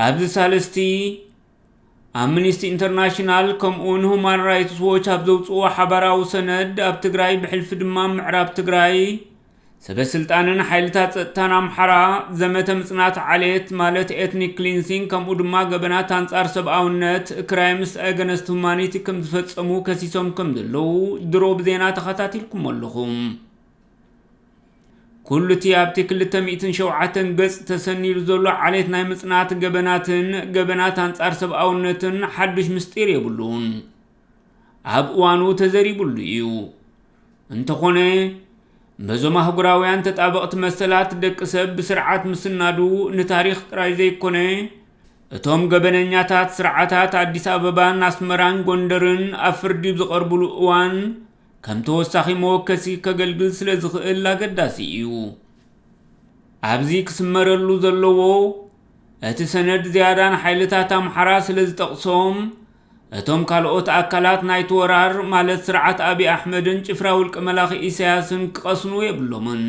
ኣብዚ ሳለስቲ Amnesty International ከምኡን Human Rights Watch ኣብዘውፅኦ ሓበራዊ ሰነድ ኣብ ትግራይ ብሕልፊ ድማ ምዕራብ ትግራይ ሰበስልጣንን ሓይልታት ጸጥታን ኣምሓራ ዘመተ ምጽናት ዓሌት ማለት ኤትኒክ ክሊንሲንግ ከምኡ ድማ ገበናት አንጻር ሰብኣውነት ክራይምስ against humanity ከም ዝፈጸሙ ከሲሶም ከም ዘለው ድሮ ብዜና ተኸታቲልኩም ኣለኹም ኩሉ እቲ ኣብቲ 207 ገጽ ተሰኒዱ ዘሎ ዓሌት ናይ ምጽናት ገበናት አንጻር ሰብኣውነትን ሓድሽ ምስጢር የብሉን ኣብ እዋኑ ተዘሪቡሉ እዩ እንተኾነ በዞም አህጉራውያን ተጣበቕቲ መሰላት ደቂ ሰብ ብስርዓት ምስናዱ ንታሪኽ ጥራይ ዘይኮነ እቶም ገበነኛታት ስርዓታት አዲስ አበባን አስመራን ጎንደርን ኣብ ፍርዲ ዝቐርቡሉ እዋን ከም ተወሳኺ መወከሲ ከገልግል ስለ ዝኽእል ኣገዳሲ እዩ ኣብዚ ክስመረሉ ዘለዎ እቲ ሰነድ ዝያዳን ሓይልታት ኣምሓራ ስለ ዝጠቕሶም እቶም ካልኦት አካላት ናይቲ ወራር ማለት ስርዓት አብይ አሕመድን ጭፍራ ውልቀ መላኺ ኢሳያስን ክቐስኑ የብሎምን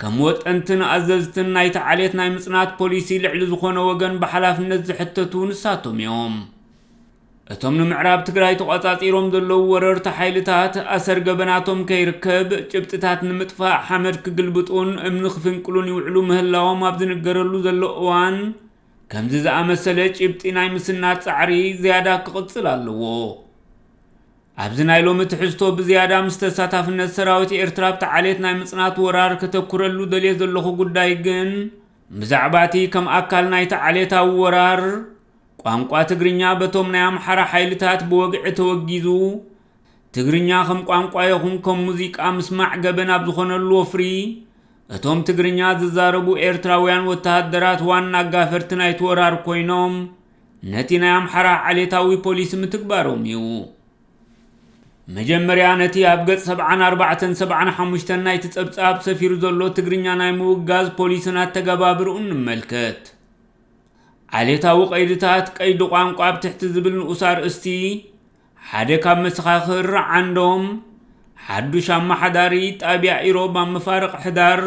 ከም ወጠንትን ኣዘዝትን ናይቲ ዓሌት ናይ ምጽናት ፖሊሲ ልዕሊ ዝኾነ ወገን ብሓላፍነት ዝሕተቱ ንሳቶም እዮም እቶም ንምዕራብ ትግራይ ተቆጻጺሮም ዘለው ወረርቲ ሓይልታት ኣሰር ገበናቶም ከይርከብ ጭብጥታት ንምጥፋእ ሓመድ ክግልብጡን እምኒ ክፍንቅሉን ይውዕሉ ምህላዎም ኣብ ዝንገረሉ ዘሎ እዋን ከምዚ ዝኣመሰለ ጭብጢ ናይ ምስናት ጻዕሪ ዝያዳ ክቕጽል ኣለዎ ኣብዚ ናይ ሎሚ ትሕዝቶ ብዝያዳ ምስ ተሳታፍነት ሰራዊት ኤርትራ ብተዓሌት ናይ ምጽናት ወራር ከተኩረሉ ደልየ ዘለኹ ጉዳይ ግን ብዛዕባ እቲ ከም ኣካል ናይቲ ዓሌታዊ ወራር ቋንቋ ትግርኛ በቶም ናይ ኣምሓራ ሓይልታት ብወግዒ ተወጊዙ ትግርኛ ከም ቋንቋ ይኹን ከም ሙዚቃ ምስማዕ ገበን ኣብ ዝኾነሉ ወፍሪ እቶም ትግርኛ ዝዛረቡ ኤርትራውያን ወተሃደራት ዋና ኣጋፈርቲ ናይቲ ወራር ኮይኖም ነቲ ናይ ኣምሓራ ዓሌታዊ ፖሊስ ምትግባሮም እዩ መጀመርያ ነቲ ኣብ ገጽ 74-75 ናይቲ ጸብጻብ ሰፊሩ ዘሎ ትግርኛ ናይ ምውጋዝ ፖሊስናት ተገባብርኡ ንመልከት ዓሌታዊ ቀይድታት ቀይዲ ቋንቋ ብትሕቲ ዝብል ንኡስ ኣርእስቲ ሓደ ካብ መሰኻኽር ዓንዶም ሓዱሽ ኣመሓዳሪ ጣብያ ኢሮብ ኣብ መፋርቕ ሕዳር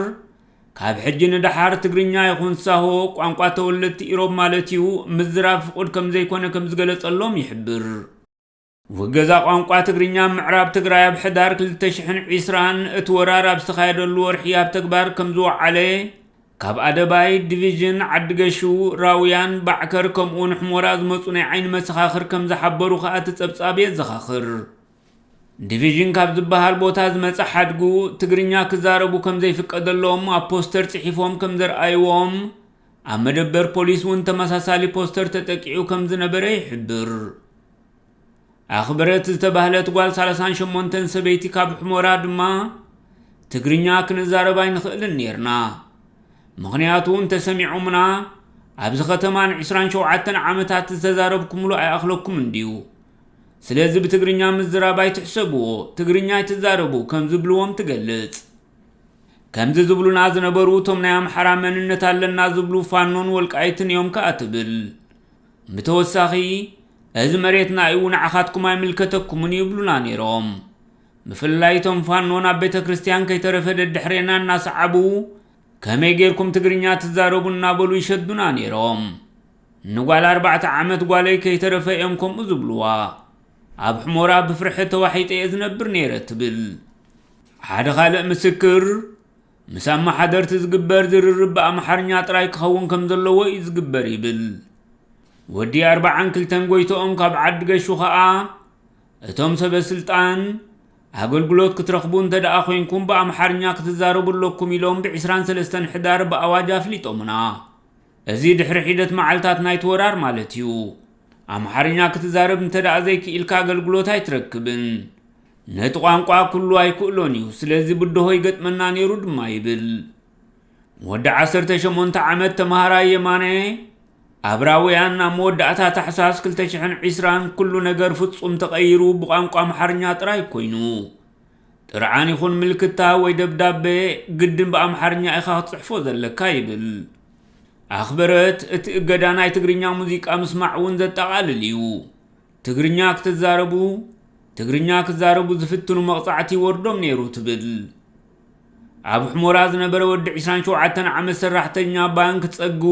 ካብ ሕጂ ንድሓር ትግርኛ ይኹን ሳሆ ቋንቋ ተወለድቲ ኢሮብ ማለት እዩ ምዝራብ ፍቁድ ከም ዘይኮነ ከም ዝገለጸሎም ይሕብር ወገዛ ቋንቋ ትግርኛ ምዕራብ ትግራይ ኣብ ሕዳር 2020 እቲ ወራር ኣብ ዝተኻየደሉ ወርሒ ኣብ ተግባር ከም ዝወዓለ ካብ ኣደባይ ዲቪዥን ዓድገሹ ራውያን ባዕከር ከምኡን ሕሞራ ዝመፁ ናይ ዓይኒ መሰኻኽር ከም ዝሓበሩ ከዓ ተጸብጻብ የዘኻኽር ዲቪዥን ካብ ዝበሃል ቦታ ዝመጽ ሓድጉ ትግርኛ ክዛረቡ ከም ዘይፍቀደሎም ኣብ ፖስተር ጽሒፎም ከም ዘርኣይዎም ኣብ መደበር ፖሊስ እውን ተመሳሳሊ ፖስተር ተጠቂዑ ከም ዝነበረ ይሕብር ኣኽበረት ዝተባህለት ጓል 38 ሰበይቲ ካብ ሕሞራ ድማ ትግርኛ ክንዛረባ ይንኽእልን ነርና ምኽንያቱ እንተሰሚዑምና ኣብዚ ከተማ 27 ዓመታት ዝተዛረብኩምሉ ኣይኣኽለኩም እንዲዩ ስለዚ ብትግርኛ ምዝራብ ኣይትሕሰብዎ ትግርኛ ኣይትዛረቡ ከም ዝብልዎም ትገልጽ ከምዚ ዝብሉና ዝነበሩ እቶም ናይ ኣምሓራ መንነት ኣለና ዝብሉ ፋኖን ወልቃይትን እዮም ከዓ ትብል ብተወሳኺ እዚ መሬትና እዩ ንዓኻትኩም ኣይምልከተኩምን ይብሉና ነይሮም ብፍላይ እቶም ፋኖን ኣብ ቤተ ክርስቲያን ከይተረፈ ደድሕሬና እናሰዓቡ ከመይ ጌርኩም ትግርኛ ትዛረቡ እናበሉ ይሸዱና ነይሮም ንጓል 4 ዓመት ጓለይ ከይተረፈ እዮም ከምኡ ዝብልዋ ኣብ ሕሞራ ብፍርሒ ተዋሒጠ እየ ዝነብር ነይረ ትብል ሓደ ካልእ ምስክር ምስ ኣመሓደርቲ ዝግበር ዝርርብ ብኣምሓርኛ ጥራይ ክኸውን ከም ዘለዎ እዩ ዝግበር ይብል ወዲ 42 ጎይቶኦም ካብ ዓዲ ገሹ ከዓ እቶም ሰበስልጣን ኣገልግሎት ክትረኽቡ እንተደኣ ኮይንኩም ብኣምሓርኛ ክትዛረቡ ኣለኩም ኢሎም ብ23 ሕዳር ብኣዋጅ ኣፍሊጦምና እዚ ድሕሪ ሒደት መዓልታት ናይቲ ወራር ማለት እዩ ኣምሓርኛ ክትዛረብ እንተደኣ ዘይክኢልካ ኣገልግሎት ኣይትረክብን ነቲ ቋንቋ ኩሉ ኣይክእሎን እዩ ስለዚ ብድሆ ይገጥመና ነይሩ ድማ ይብል ወዲ 18 ዓመት ተምሃራይ የማነ ኣብራውያን ኣብ መወዳእታ ታሕሳስ 2020 ኩሉ ነገር ፍጹም ተቐይሩ ብቋንቋ ኣምሓርኛ ጥራይ ኮይኑ ጥርዓን ይኹን ምልክታ ወይ ደብዳቤ ግድን ብኣምሓርኛ ኢኻ ክትጽሕፎ ዘለካ ይብል ኣኽበረት እቲ እገዳ ናይ ትግርኛ ሙዚቃ ምስማዕ እውን ዘጠቓልል እዩ ትግርኛ ክዛረቡ ዝፍትኑ መቕጻዕቲ ወርዶም ነይሩ ትብል ኣብ ሕሞራ ዝነበረ ወዲ 27 ዓመት ሰራሕተኛ ባንክ ጸጉ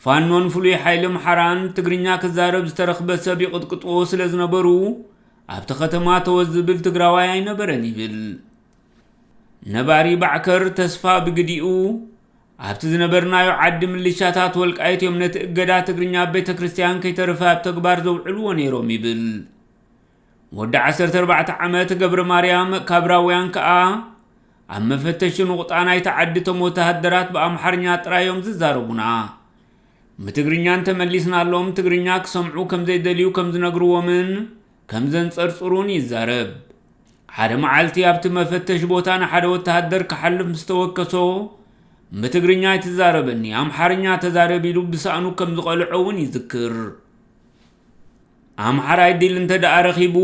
ፋኖን ፍሉይ ሓይሊ ኣምሓራን ትግርኛ ክዛረብ ዝተረኽበ ሰብ ይቕጥቅጥዎ ስለ ዝነበሩ ኣብቲ ከተማ ተወዝብል ትግራዋይ ኣይነበረን ይብል። ነባሪ ባዕከር ተስፋ ብግዲኡ ኣብቲ ዝነበርናዮ ዓዲ ምልሻታት ወልቃይት እዮም ነቲ እገዳ ትግርኛ ቤተ ክርስቲያን ከይተረፈ ኣብ ተግባር ዘውዕልዎ ነይሮም ይብል። ወዲ 14 ዓመት ገብረ ማርያም ካብራውያን ከዓ ኣብ መፈተሺ ንቑጣ ናይቲ ዓዲ እቶም ወተሃደራት ብኣምሓርኛ ጥራዮም ዝዛረቡና ብትግርኛ እንተመሊስናሎም ትግርኛ ክሰምዑ ከም ዘይደልዩ ከም ዝነግርዎምን ከም ዘንጸርጽሩን ይዛረብ። ሓደ መዓልቲ ኣብቲ መፈተሽ ቦታ ንሓደ ወተሃደር ክሓልፍ ምስ ተወከሶ ብትግርኛ ይትዛረበኒ ኣምሓርኛ ተዛረብ ኢሉ ብሳእኑ ከም ዝቐልዖ እውን ይዝክር። ኣምሓራይ ዲል እንተደኣ ረኺቡ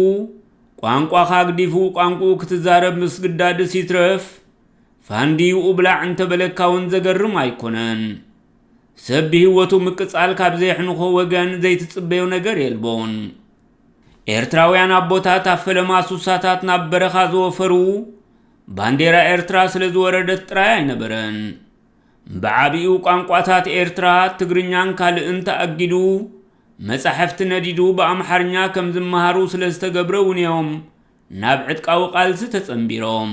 ቋንቋኻ ግዲፉ ቋንቋኡ ክትዛረብ ምስ ግዳድስ ይትረፍ ፋንዲኡ ብላዕ እንተበለካ እውን ዘገርም ኣይኮነን። ሰብ ብህይወቱ ምቅጻል ካብ ዘይሕንኾ ወገን ዘይትጽበዮ ነገር የልቦን። ኤርትራውያን ኣቦታት ኣብ ፈለማ ሱሳታት ናብ በረኻ ዝወፈሩ ባንዴራ ኤርትራ ስለ ዝወረደት ጥራይ ኣይነበረን። ብዓብኡ ቋንቋታት ኤርትራ ትግርኛን ካልእን ተኣጊዱ መጻሕፍቲ ነዲዱ ብኣምሓርኛ ከም ዝመሃሩ ስለ ዝተገብረ እውን እዮም ናብ ዕጥቃዊ ቃልሲ ተጸንቢሮም።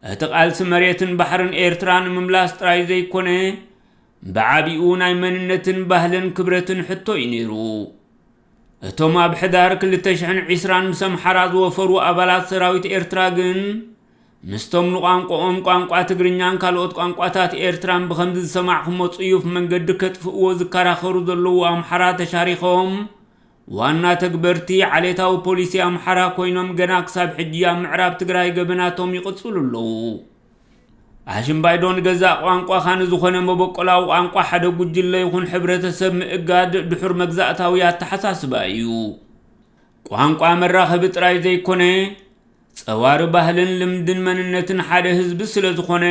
እቲ ቃልሲ መሬትን ባሕርን ኤርትራ ንምምላስ ጥራይ ዘይኮነ ብዓብኡ ናይ መንነትን ባህልን ክብረትን ሕቶ እዩ ነይሩ። እቶም ኣብ ሕዳር 2020 ምስ ኣምሓራ ዝወፈሩ ኣባላት ሰራዊት ኤርትራ ግን ምስቶም ንቋንቋኦም ቋንቋ ትግርኛን ካልኦት ቋንቋታት ኤርትራን ብኸምዚ ዝሰማዕኹሞ ጽዩፍ መንገዲ ከጥፍእዎ ዝከራኸሩ ዘለዉ ኣምሓራ ተሻሪኾም ዋና ተግበርቲ ዓሌታዊ ፖሊሲ ኣምሓራ ኮይኖም ገና ክሳብ ሕጂ ኣብ ምዕራብ ትግራይ ገበናቶም ይቕጽሉ ኣለዉ። ኣሽምባይዶን ገዛእ ቋንቋኻ ንዝኾነ መበቆላዊ ቋንቋ ሓደ ጉጅለ ይኹን ሕብረተሰብ ምእጋድ ድሑር መግዛእታዊ ኣተሓሳስባ እዩ። ቋንቋ መራኸቢ ጥራይ ዘይኮነ ጸዋሪ ባህልን ልምድን መንነትን ሓደ ህዝቢ ስለ ዝኾነ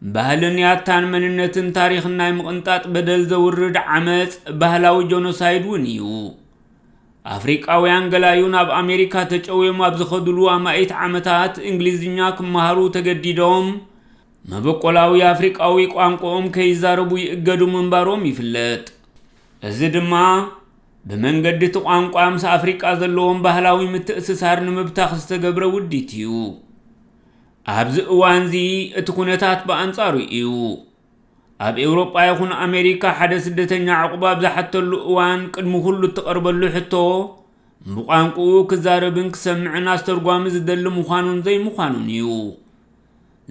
ባህልን ያታን መንነትን ታሪኽን ናይ ምቕንጣጥ በደል ዘውርድ ዓመፅ ባህላዊ ጆኖሳይድ እውን እዩ። ኣፍሪቃውያን ገላዩ ናብ ኣሜሪካ ተጨውዮም ኣብ ዝኸድሉ ኣማኢት ዓመታት እንግሊዝኛ ክመሃሩ ተገዲዶም መበቆላዊ ኣፍሪቃዊ ቋንቋኦም ከይዛረቡ ይእገዱ ምንባሮም ይፍለጥ። እዚ ድማ ብመንገዲ እቲ ቋንቋ ምስ ኣፍሪቃ ዘለዎም ባህላዊ ምትእስሳር ንምብታኽ ዝተገብረ ውዲት እዩ። ኣብዚ እዋን እዚ እቲ ኩነታት ብኣንጻሩ እዩ። ኣብ ኤውሮጳ ይኹን ኣሜሪካ ሓደ ስደተኛ ዕቑባ ብዝሓተሉ እዋን ቅድሚ ኩሉ እትቐርበሉ ሕቶ ብቋንቋኡ ክዛረብን ክሰምዕን ኣስተርጓሚ ዝደሊ ምዃኑን ዘይምዃኑን እዩ።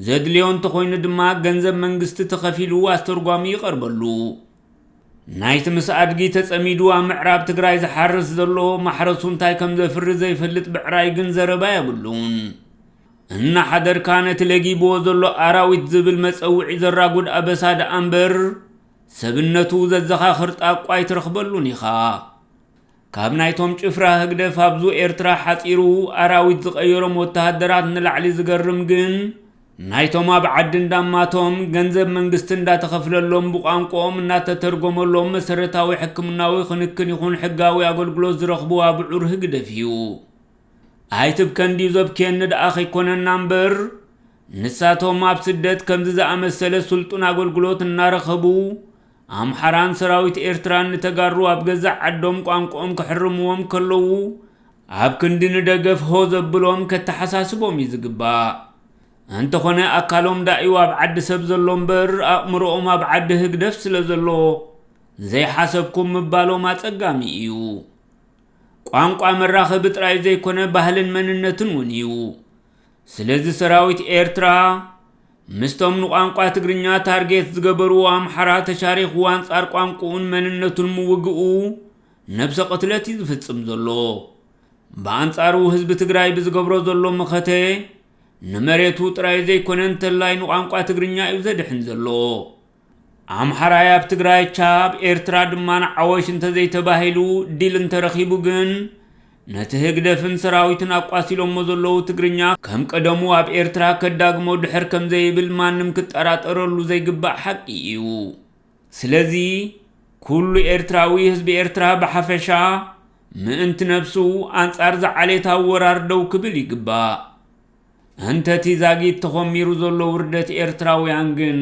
ዘድልዮ እንተኾይኑ ድማ ገንዘብ መንግስቲ ተኸፊሉ ኣስተርጓሚ ይቐርበሉ። ናይቲ ምስ ኣድጊ ተጸሚዱ ኣብ ምዕራብ ትግራይ ዝሓርስ ዘሎ ማሕረሱ እንታይ ከም ዘፍሪ ዘይፈልጥ ብዕራይ ግን ዘረባ የብሉን። እናሓደርካ ነቲ ለጊብዎ ዘሎ ኣራዊት ዝብል መፀውዒ ዘራጉድ ኣበሳ ደኣ እምበር ሰብነቱ ዘዘኻኽር ጣቋ ይትረኽበሉን ኢኻ። ካብ ናይቶም ጭፍራ ህግደፍ ኣብዙ ኤርትራ ሓፂሩ ኣራዊት ዝቐየሮም ወተሃደራት ንላዕሊ ዝገርም ግን ናይቶም ኣብ ዓዲ እንዳማቶም ገንዘብ መንግስቲ እንዳተኸፍለሎም ብቋንቋኦም እናተተርጎመሎም መሰረታዊ ሕክምናዊ ክንክን ይኹን ሕጋዊ ኣገልግሎት ዝረኽቡ ኣብዑር ህግደፍ እዩ። ኣይትብከንዲ ዘብክየኒ ደኣ ኸይኮነና እምበር ንሳቶም ኣብ ስደት ከምዚ ዝኣመሰለ ስልጡን ኣገልግሎት እናረኸቡ ኣምሓራን ሰራዊት ኤርትራን ንተጋሩ ኣብ ገዛእ ዓዶም ቋንቋኦም ክሕርምዎም ከለዉ ኣብ ክንዲ ንደገፍ ሆ ዘብሎም ከተሓሳስቦም እዩ ዝግባእ። እንተኾነ ኣካሎም ዳእዩ ኣብ ዓዲ ሰብ ዘሎ እምበር ኣእምሮኦም ኣብ ዓዲ ህግደፍ ስለ ዘሎ ዘይሓሰብኩም ምባሎም ኣጸጋሚ እዩ። ቋንቋ መራኸቢ ጥራይ ዘይኮነ ባህልን መንነትን እውን እዩ። ስለዚ ሰራዊት ኤርትራ ምስቶም ንቋንቋ ትግርኛ ታርጌት ዝገበሩ ኣምሓራ ተሻሪኹ ኣንጻር ቋንቋኡን መንነቱን ምውግኡ ነብሰ ቅትለት እዩ ዝፍጽም ዘሎ። ብኣንጻሩ ህዝቢ ትግራይ ብዝገብሮ ዘሎ መኸተ ንመሬቱ ጥራይ ዘይኮነ እንተላይ ንቋንቋ ትግርኛ እዩ ዘድሕን ዘሎ። ኣምሓራይ ኣብ ትግራይ ቻብ ኤርትራ ድማ ንዓወሽ እንተዘይተባሂሉ ዲል እንተረኺቡ ግን ነቲ ህግደፍን ሰራዊትን ኣቋሲሎሞ ዘለዉ ትግርኛ ከም ቀደሙ ኣብ ኤርትራ ከዳግሞ ድሕር ከም ዘይብል ማንም ክጠራጠረሉ ዘይግባእ ሓቂ እዩ። ስለዚ ኩሉ ኤርትራዊ ህዝቢ ኤርትራ ብሓፈሻ ምእንቲ ነፍሱ ኣንጻር ዝዓሌታዊ ወራር ደው ክብል ይግባእ። እንተቲ ዛጊት ተኾሚሩ ዘሎ ውርደት ኤርትራውያን ግን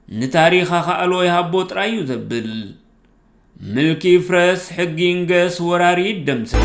نتاريخ خالو يهبو ترايو زبل ملكي فرس حقي انقس وراري الدمس